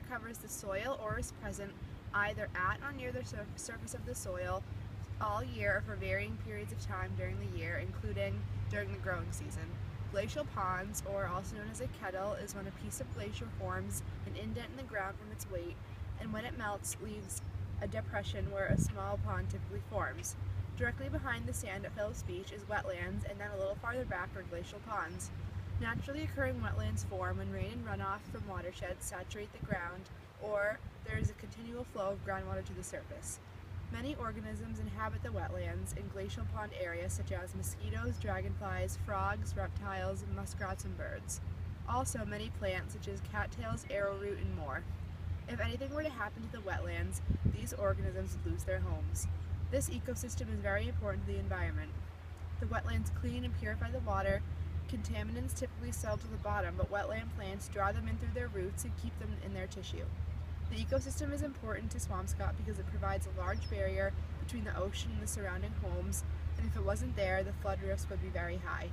covers the soil or is present either at or near the surface of the soil all year or for varying periods of time during the year, including during the growing season. Glacial ponds, or also known as a kettle, is when a piece of glacier forms an indent in the ground from its weight, and when it melts, leaves a depression where a small pond typically forms. Directly behind the sand at Phillips Beach is wetlands, and then a little farther back are glacial ponds. Naturally occurring wetlands form when rain and runoff from watersheds saturate the ground, or there is a continual flow of groundwater to the surface. Many organisms inhabit the wetlands in glacial pond areas, such as mosquitoes, dragonflies, frogs, reptiles, muskrats, and birds. Also, many plants, such as cattails, arrowroot, and more. If anything were to happen to the wetlands, these organisms would lose their homes. This ecosystem is very important to the environment. The wetlands clean and purify the water. Contaminants typically settle to the bottom, but wetland plants draw them in through their roots and keep them in their tissue. The ecosystem is important to Swampscott because it provides a large barrier between the ocean and the surrounding homes, and if it wasn't there, the flood risk would be very high.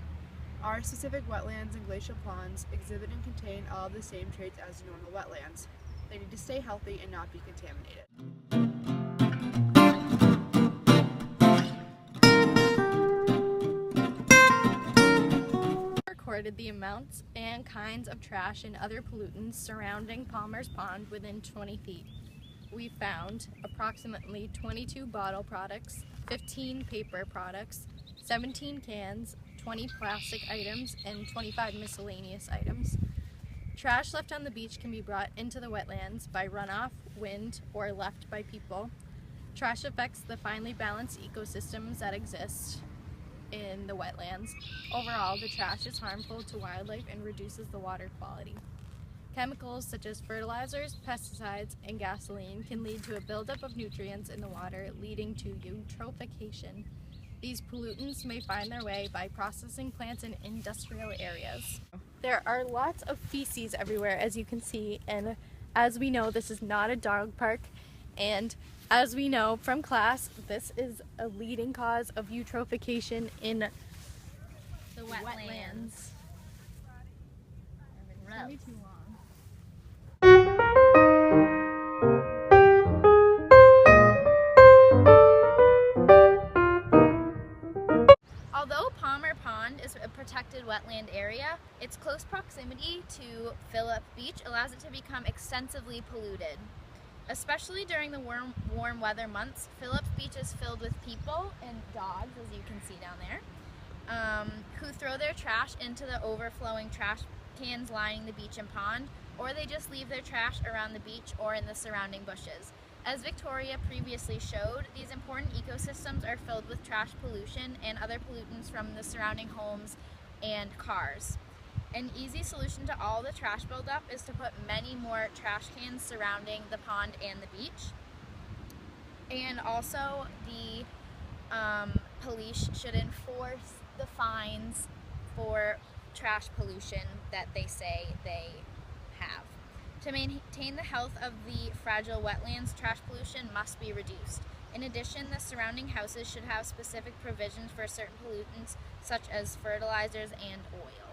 Our specific wetlands and glacial ponds exhibit and contain all of the same traits as normal wetlands. They need to stay healthy and not be contaminated. Recorded the amounts and kinds of trash and other pollutants surrounding Palmer's Pond within 20 feet. We found approximately 22 bottle products, 15 paper products, 17 cans, 20 plastic items, and 25 miscellaneous items. Trash left on the beach can be brought into the wetlands by runoff, wind, or left by people. Trash affects the finely balanced ecosystems that exist in the wetlands. Overall, the trash is harmful to wildlife and reduces the water quality. Chemicals such as fertilizers, pesticides, and gasoline can lead to a buildup of nutrients in the water, leading to eutrophication. These pollutants may find their way by processing plants in industrial areas. There are lots of feces everywhere, as you can see, and as we know, this is not a dog park, and as we know from class, this is a leading cause of eutrophication in the wetlands. It's gonna be too long. Although Palmer Pond is a protected wetland area, its close proximity to Phillips Beach allows it to become extensively polluted. Especially during the warm weather months, Phillips Beach is filled with people and dogs, as you can see down there, who throw their trash into the overflowing trash cans lining the beach and pond, or they just leave their trash around the beach or in the surrounding bushes. As Victoria previously showed, these important ecosystems are filled with trash pollution and other pollutants from the surrounding homes and cars. An easy solution to all the trash buildup is to put many more trash cans surrounding the pond and the beach. And also, the police should enforce the fines for trash pollution that they say they have. To maintain the health of the fragile wetlands, trash pollution must be reduced. In addition, the surrounding houses should have specific provisions for certain pollutants such as fertilizers and oil.